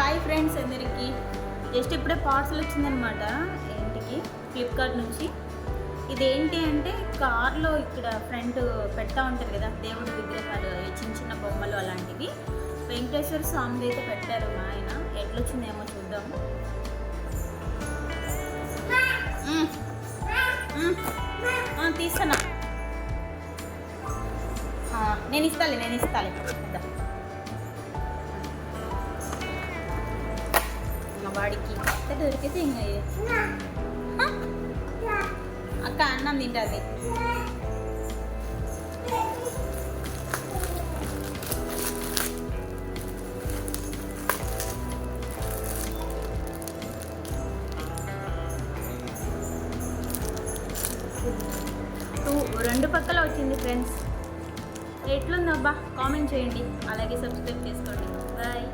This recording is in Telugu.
హాయ్ ఫ్రెండ్స్ అందరికీ. జస్ట్ ఇప్పుడే పార్సల్ వచ్చిందనమాట ఇంటికి ఫ్లిప్కార్ట్ నుంచి. ఇదేంటి అంటే కార్లో ఇక్కడ ఫ్రంట్ పెడతా ఉంటారు కదా దేవుడి విగ్రహాలు, చిన్న చిన్న బొమ్మలు అలాంటివి. వెంకటేశ్వర స్వామిది అయితే పెట్టారు మా ఆయన. ఎట్లొచ్చిందేమో చూద్దాము. తీస్తానా? నేను ఇస్తాలే. వాడికి కట్ట దొరికితే ఇంకా అక్క అన్నం తింటుంది. రెండు పక్కల వచ్చింది ఫ్రెండ్స్. ఎట్లుందబ్బా కామెంట్ చేయండి, అలాగే సబ్స్క్రైబ్ చేసుకోండి. బాయ్.